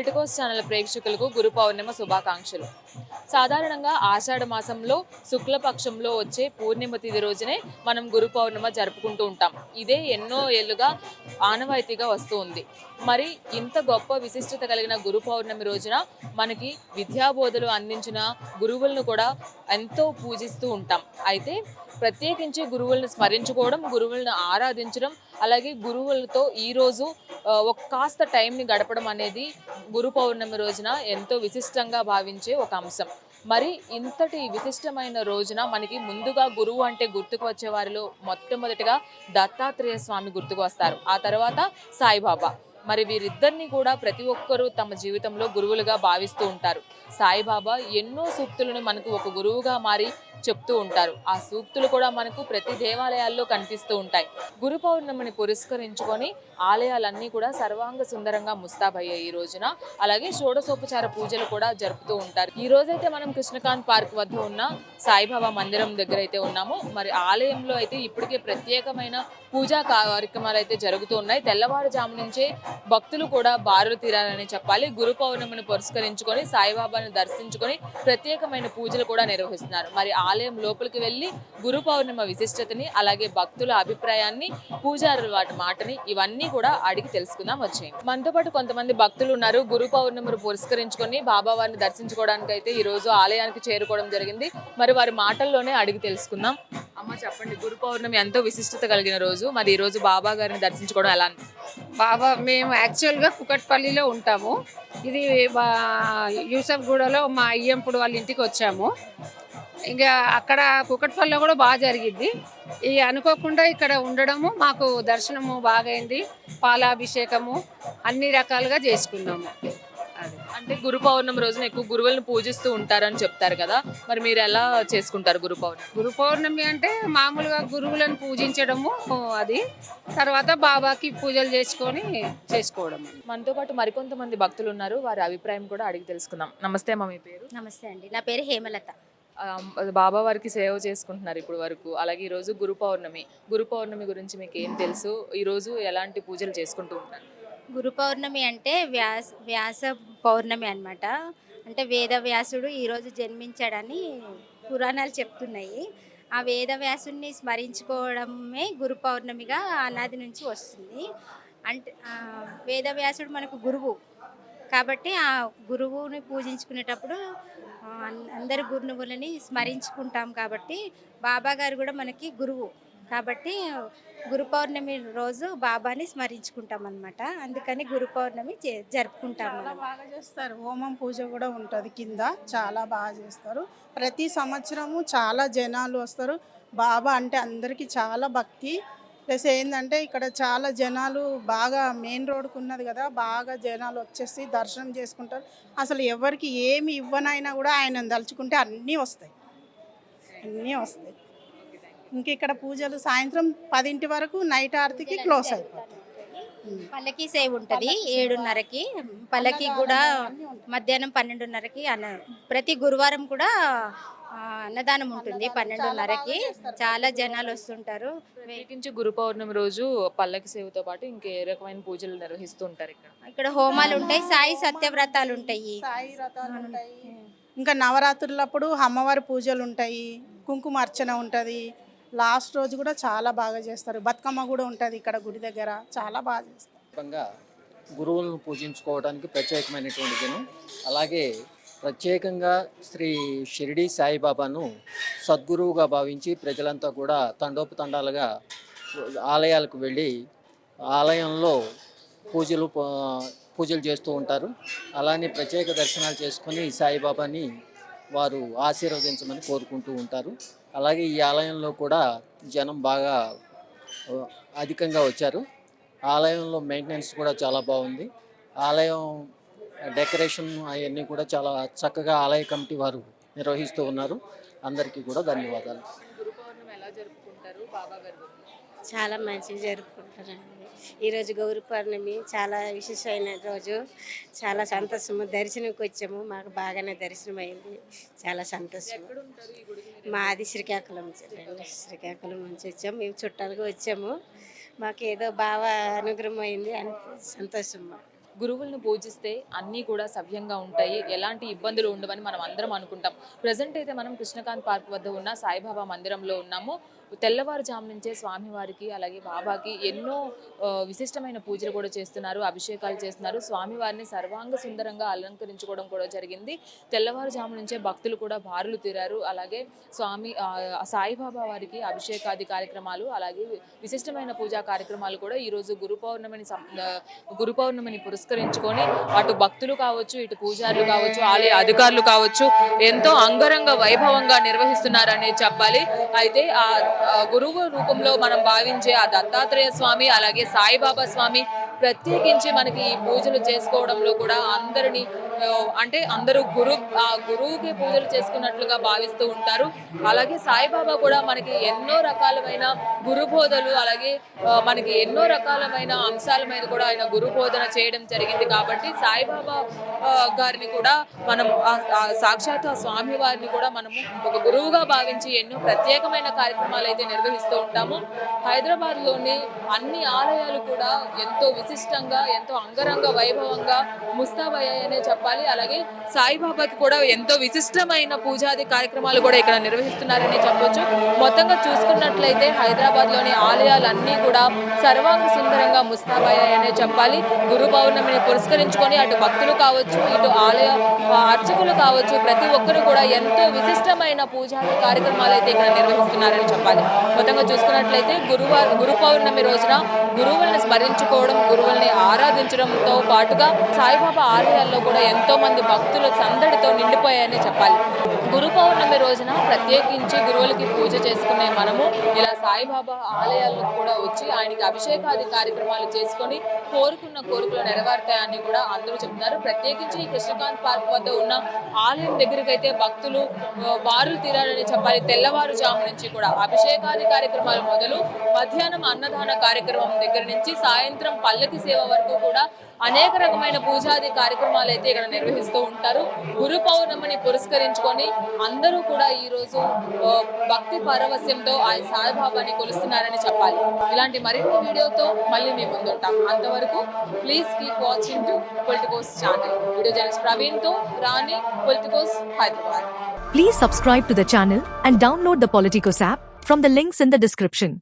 Politicos channel ప్రేక్షకులకు గురు పౌర్ణిమ శుభాకాంక్షలు. సాధారణంగా ఆషాఢ మాసంలో శుక్లపక్షంలో వచ్చే పూర్ణిమ తిథి రోజునే మనం గురు పౌర్ణిమ జరుపుకుంటూ ఉంటాం. ఇదే ఎన్నో ఏళ్లుగా ఆనవాయితీగా వస్తూ ఉంది. మరి ఇంత గొప్ప విశిష్టత కలిగిన గురు పౌర్ణమి రోజున మనకి విద్యాబోధలు అందించిన గురువులను కూడా ఎంతో పూజిస్తూ ఉంటాం. అయితే ప్రత్యేకించి గురువులను స్మరించుకోవడం, గురువులను ఆరాధించడం, అలాగే గురువులతో ఈరోజు ఒక కాస్త టైంని గడపడం అనేది గురు పౌర్ణమి రోజున ఎంతో విశిష్టంగా భావించే ఒక అంశం. మరి ఇంతటి విశిష్టమైన రోజున మనకి ముందుగా గురువు అంటే గుర్తుకు వచ్చే వారిలో మొట్టమొదటిగా దత్తాత్రేయ స్వామి గుర్తుకు వస్తారు. ఆ తర్వాత సాయిబాబా. మరి వీరిద్దరిని కూడా ప్రతి ఒక్కరూ తమ జీవితంలో గురువులుగా భావిస్తూ ఉంటారు. సాయిబాబా ఎన్నో సూక్తులను మనకు ఒక గురువుగా మారి చెప్తూ ఉంటారు. ఆ సూక్తులు కూడా మనకు ప్రతి దేవాలయాల్లో కనిపిస్తూ ఉంటాయి. గురు పౌర్ణమిని పురస్కరించుకొని ఆలయాలన్నీ కూడా సర్వాంగ సుందరంగా ముస్తాబయ్యాయి ఈ రోజున. అలాగే షోడశోపచార పూజలు కూడా జరుపుతూ ఉంటారు. ఈ రోజైతే మనం కృష్ణకాంత్ పార్క్ వద్ద ఉన్న సాయిబాబా మందిరం దగ్గర అయితే ఉన్నాము. మరి ఆలయంలో అయితే ఇప్పటికే ప్రత్యేకమైన పూజా కార్యక్రమాలు అయితే జరుగుతూ ఉన్నాయి. తెల్లవారుజాము నుంచే భక్తులు కూడా బారులు తీరాలని చెప్పాలి. గురు పౌర్ణమిని పురస్కరించుకొని సాయిబాబాను దర్శించుకొని ప్రత్యేకమైన పూజలు కూడా నిర్వహిస్తున్నారు. మరి ఆలయం లోపలికి వెళ్ళి గురు పౌర్ణిమ విశిష్టతని, అలాగే భక్తుల అభిప్రాయాన్ని, పూజారుల వాటి మాటని ఇవన్నీ కూడా అడిగి తెలుసుకుందాం వచ్చేయండి. మనతో పాటు కొంతమంది భక్తులు ఉన్నారు. గురు పౌర్ణమిని పురస్కరించుకొని బాబా వారిని దర్శించుకోవడానికి అయితే ఈ రోజు ఆలయానికి చేరుకోవడం జరిగింది. మరి వారి మాటల్లోనే అడిగి తెలుసుకుందాం. అమ్మ చెప్పండి, గురు పౌర్ణమి ఎంతో విశిష్టత కలిగిన రోజు. మరి ఈ రోజు బాబా గారిని దర్శించుకోవడం ఎలా అనిపిస్తుంది? బాబా మేము యాక్చువల్గా కుకట్పల్లిలో ఉంటాము. ఇది యూసఫ్గూడలో మా అయ్యంపుడు వాళ్ళ ఇంటికి వచ్చాము. ఇంకా అక్కడ కుకట్పల్లిలో కూడా బాగా జరిగిద్ది. అనుకోకుండా ఇక్కడ ఉండడము మాకు దర్శనము బాగైంది. పాలాభిషేకము అన్ని రకాలుగా చేసుకున్నాము. అది అంటే గురు పౌర్ణమి రోజున ఎక్కువ గురువులను పూజిస్తూ ఉంటారని చెప్తారు కదా, మరి మీరు ఎలా చేసుకుంటారు గురు పౌర్ణమి? గురు పౌర్ణమి అంటే మామూలుగా గురువులను పూజించడము, అది తర్వాత బాబాకి పూజలు చేసుకోవడం. మనతో పాటు మరికొంతమంది భక్తులు ఉన్నారు. వారి అభిప్రాయం కూడా అడిగి తెలుసుకుందాం. నమస్తే అమ్మ, మీ పేరు? నమస్తే అండి, నా పేరు హేమలత. బాబా వారికి సేవ చేసుకుంటున్నారు ఇప్పుడు వరకు. అలాగే ఈరోజు గురు పౌర్ణమి. గురు పౌర్ణమి గురించి మీకు ఏం తెలుసు? ఈరోజు ఎలాంటి పూజలు చేసుకుంటూ ఉంటారు? గురు పౌర్ణమి అంటే వ్యాస పౌర్ణమి అన్నమాట. అంటే వేద వ్యాసుడు ఈరోజు జన్మించాడని పురాణాలు చెప్తున్నాయి. ఆ వేద వ్యాసుడిని స్మరించుకోవడమే గురు పౌర్ణమిగా అనాది నుంచి వస్తుంది. అంటే వేద వ్యాసుడు మనకు గురువు కాబట్టి ఆ గురువుని పూజించుకునేటప్పుడు అందరి గురువులని స్మరించుకుంటాం. కాబట్టి బాబా గారు కూడా మనకి గురువు కాబట్టి గురు పౌర్ణమి రోజు బాబాని స్మరించుకుంటాం అన్నమాట. అందుకని గురు పౌర్ణమి జరుపుకుంటాం. బాగా చేస్తారు. హోమం పూజ కూడా ఉంటుంది కింద, చాలా బాగా చేస్తారు. ప్రతి సంవత్సరము చాలా జనాలు వస్తారు. బాబా అంటే అందరికీ చాలా భక్తి. ప్లస్ ఏంటంటే ఇక్కడ చాలా జనాలు బాగా మెయిన్ రోడ్కు ఉన్నది కదా, బాగా జనాలు వచ్చేసి దర్శనం చేసుకుంటారు. అసలు ఎవరికి ఏమి ఇవ్వనైనా కూడా ఆయన తలుచుకుంటే అన్నీ వస్తాయి. ఇంక ఇక్కడ పూజలు సాయంత్రం 10 వరకు, నైట్ ఆరతికి క్లోజ్ అయిపోతాయి. పల్లకి సేవ ఉంటుంది 7:30కి. పల్లకి కూడా మధ్యాహ్నం 12:30కి ప్రతి గురువారం కూడా అన్నదానం ఉంటుంది 12:30కి. చాలా జనాలు వస్తుంటారు. ప్రత్యేకించి గురు పౌర్ణమి రోజు పల్లకి సేవతో పాటు ఇంకే రకమైన పూజలు నిర్వహిస్తూ ఉంటారు. ఇక్కడ హోమాలు ఉంటాయి, సాయి సత్యవ్రతాలు ఉంటాయి, ఇంకా నవరాత్రులప్పుడు అమ్మవారి పూజలు ఉంటాయి, కుంకుమ అర్చన ఉంటుంది. లాస్ట్ రోజు కూడా చాలా బాగా చేస్తారు. బతుకమ్మ కూడా ఉంటుంది ఇక్కడ గుడి దగ్గర, చాలా బాగా చేస్తారు. గురువులను పూజించుకోవడానికి ప్రత్యేకమైనటువంటి దినం. అలాగే ప్రత్యేకంగా శ్రీ షిరిడి సాయిబాబాను సద్గురువుగా భావించి ప్రజలంతా కూడా తండోపతండాలుగా ఆలయాలకు వెళ్ళి ఆలయంలో పూజలు చేస్తూ ఉంటారు. అలానే ప్రత్యేక దర్శనాలు చేసుకొని సాయిబాబాని వారు ఆశీర్వదించమని కోరుకుంటూ ఉంటారు. అలాగే ఈ ఆలయంలో కూడా జనం బాగా అధికంగా వచ్చారు. ఆలయంలో మెయింటెనెన్స్ కూడా చాలా బాగుంది. ఆలయం డెకరేషన్ అవన్నీ కూడా చాలా చక్కగా ఆలయ కమిటీ వారు నిర్వహిస్తూ ఉన్నారు. అందరికీ కూడా ధన్యవాదాలు. గురు పౌర్ణమి ఎలా జరుపుకుంటారు బాబా గారు? చాలా మంచిగా జరుపుకుంటారండి. ఈరోజు గౌరీ పౌర్ణమి చాలా విశేషమైన రోజు. చాలా సంతోషము. దర్శనంకి వచ్చాము, మాకు బాగానే దర్శనం అయింది. చాలా సంతోషం. మాది శ్రీకాకుళం అండి. శ్రీకాకుళం నుంచి వచ్చాము. మేము చుట్టాలుగా వచ్చాము. మాకు ఏదో బాగా అనుగ్రహం అయింది అని సంతోషం. గురువులను పూజిస్తే అన్నీ కూడా సవ్యంగా ఉంటాయి, ఎలాంటి ఇబ్బందులు ఉండవని మనం అందరం అనుకుంటాం. ప్రజెంట్ అయితే మనం కృష్ణకాంత్ పార్క్ వద్ద ఉన్న సాయిబాబా మందిరంలో ఉన్నాము. తెల్లవారుజాము నుంచే స్వామివారికి అలాగే బాబాకి ఎన్నో విశిష్టమైన పూజలు కూడా చేస్తున్నారు, అభిషేకాలు చేస్తున్నారు. స్వామివారిని సర్వాంగ సుందరంగా అలంకరించుకోవడం కూడా జరిగింది. తెల్లవారుజాము నుంచే భక్తులు కూడా బారులు తీరారు. అలాగే సాయిబాబా వారికి అభిషేకాది కార్యక్రమాలు అలాగే విశిష్టమైన పూజా కార్యక్రమాలు కూడా ఈరోజు గురు పౌర్ణమిని పురస్కరించుకొని అటు భక్తులు కావచ్చు, ఇటు పూజారులు కావచ్చు, ఆలయ అధికారులు కావచ్చు ఎంతో అంగరంగ వైభవంగా నిర్వహిస్తున్నారనే చెప్పాలి. అయితే ఆ గురువు రూపంలో మనం భావించే ఆ దత్తాత్రేయ స్వామి అలాగే సాయిబాబా స్వామి ప్రత్యేకించి మనకి ఈ పూజలు చేసుకోవడంలో కూడా అందరూ గురువుకి పూజలు చేసుకున్నట్లుగా భావిస్తూ ఉంటారు. అలాగే సాయిబాబా కూడా మనకి ఎన్నో రకాలమైన గురు బోధలు అలాగే మనకి ఎన్నో రకాలమైన అంశాల మీద కూడా ఆయన గురు బోధన చేయడం జరిగింది. కాబట్టి సాయిబాబా గారిని కూడా మనం సాక్షాత్ ఆ స్వామి వారిని కూడా మనము ఒక గురువుగా భావించి ఎన్నో ప్రత్యేకమైన కార్యక్రమాలు అయితే నిర్వహిస్తూ ఉంటాము. హైదరాబాద్లోని అన్ని ఆలయాలు కూడా ఎంతో విశిష్టంగా ఎంతో అంగరంగ వైభవంగా ముస్తాబయ్యాయనే చెప్పాలి. అలాగే సాయిబాబాకి కూడా ఎంతో విశిష్టమైన పూజాది కార్యక్రమాలు కూడా ఇక్కడ నిర్వహిస్తున్నారని చెప్పొచ్చు. మొత్తంగా చూసుకున్నట్లయితే హైదరాబాద్లోని ఆలయాలన్నీ కూడా సర్వాంగ సుందరంగా ముస్తాబయ్యాయనే చెప్పాలి. గురు పౌర్ణమిని పురస్కరించుకొని అటు భక్తులు కావచ్చు, ఇటు ఆలయ అర్చకులు కావచ్చు, ప్రతి ఒక్కరు కూడా ఎంతో విశిష్టమైన పూజాది కార్యక్రమాలు అయితే ఇక్కడ నిర్వహిస్తున్నారని చెప్పాలి. మొత్తంగా చూసుకున్నట్లయితే గురు పౌర్ణమి రోజున గురువుల్ని స్మరించుకోవడం, గురువుల్ని ఆరాధించడంతో పాటుగా సాయిబాబా ఆలయాల్లో కూడా ఎంతో మంది భక్తుల సందడితో నిండిపోయాయని చెప్పాలి. గురు పౌర్ణమి రోజున ప్రత్యేకించి గురువులకి పూజ చేసుకునే మనము ఇలా సాయిబాబా ఆలయాల్లో కూడా వచ్చి ఆయనకి అభిషేకాది కార్యక్రమాలు చేసుకొని కోరుకున్న కోరికలు నెరవేరుతాయని కూడా అందరూ చెప్తున్నారు. ప్రత్యేకించి ఈ కృష్ణకాంత్ పార్క్ వద్ద ఉన్న ఆలయం దగ్గరికి అయితే భక్తులు బారులు తీరాలని చెప్పాలి. తెల్లవారుజాము నుంచి కూడా అభిషేకాది కార్యక్రమాలు మొదలు మధ్యాహ్నం అన్నదాన కార్యక్రమం దగ్గర నుంచి సాయంత్రం పల్లకి సేవ వరకు కూడా అనేక రకమైన పూజాది కార్యక్రమాలు అయితే ఇక్కడ నిర్వహిస్తూ ఉంటారు. గురు పౌర్ణమిని పురస్కరించుకొని అందరూ కూడా ఈ రోజు భక్తి పారవస్యంతో ఆ సాయిబాబాని కొలుస్తున్నారని చెప్పాలి. ఇలాంటి మరిన్ని వీడియోతో మళ్ళీ మీ ముందుంటాం. అంతవరకు please keep watching to Politicos channel. Video journalist ప్రవీణ్తో Rani, Politicos, Hyderabad. Please subscribe to the channel and download the Politicos app from the links in the description.